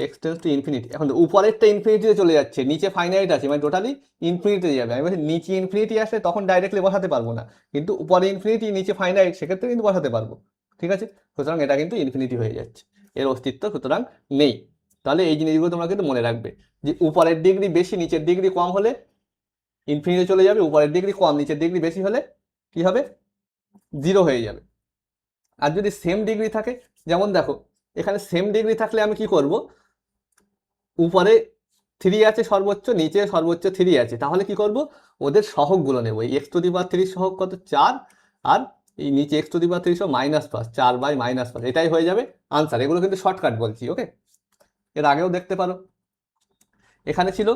x tends to infinity. এখন উপরেরটা ইনফিনিটিতে চলে যাচ্ছে, নিচে ফাইনাইট আছে মানে টোটালি ইনফিনিটিতে যাবে। আমি বলছি নিচে ইনফিনিটি আসে তখন ডাইরেক্টলি বসাতে পারবো না, কিন্তু উপরে ইনফিনিটি নিচে ফাইনাইট সেক্ষেত্রে কিন্তু বসাতে পারবো, ঠিক আছে। সুতরাং এটা কিন্তু ইনফিনিটি হয়ে যাচ্ছে, এর অস্তিত্ব সুতরাং নেই। তাহলে এই জিনিসগুলো তোমরা কিন্তু মনে রাখবে যে উপরের ডিগ্রি বেশি নিচের ডিগ্রি কম হলে ইনফিনিটি চলে যাবে, উপরের ডিগ্রি কম নিচের ডিগ্রি বেশি হলে কি হবে 0 হয়ে যাবে। আর যদি সেম ডিগ্রি থাকে, যেমন দেখো এখানে সেম ডিগ্রি থাকলে আমি কি করব, উপরে 3 আছে সর্বোচ্চ, নিচে সর্বোচ্চ 3 আছে, তাহলে কি করব ওদের সহগগুলো নেব। এই এক্স টু দি পাওয়ার 3 সহগ কত 4, আর এই নিচে এক্স টু দি পাওয়ার 3 সহ -5 4 বাই -5, এটাই হয়ে যাবে আনসার। এগুলো কিন্তু শর্টকাট বলছি। ওকে, এর আগেও দেখতে পারো এখানে ছিল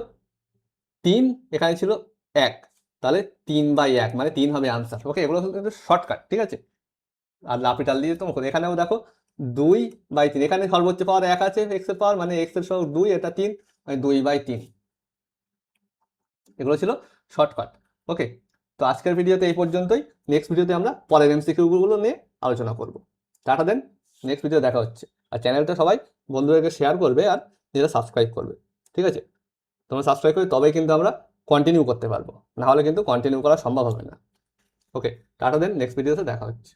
3 এখানে ছিল 1, তাহলে 3/1 মানে 3 হবে আনসার। ওকে, এগুলো কিন্তু শর্টকাট, ঠিক আছে। আর লাপিটাল দিয়ে তোমার এখানেও দেখো 2/3, এখানে সর্বোচ্চ পাওয়ার 1 আছে এক্স এর পাওয়ার মানে এক্স এর সহগ 2, এটা 3 মানে 2/3। এগুলো ছিল শর্টকাট। ওকে, তো আজকের ভিডিওতে এই পর্যন্তই। নেক্সট ভিডিওতে আমরা পরের এমসিকিউ গুলো নিয়ে আলোচনা করব। টাটা দেন, নেক্সট ভিডিও দেখা হচ্ছে। আর চ্যানেলটা সবাই বন্ধুদেরকে শেয়ার করবে আর যেটা সাবস্ক্রাইব করবে, ঠিক আছে। তোমরা সাবস্ক্রাইব করবে তবেই কিন্তু আমরা কন্টিনিউ করতে পারবো, না হলে কিন্তু কন্টিনিউ করা সম্ভব হবে না। ওকে, টাটা দেন, নেক্সট ভিডিওতে দেখা হচ্ছে।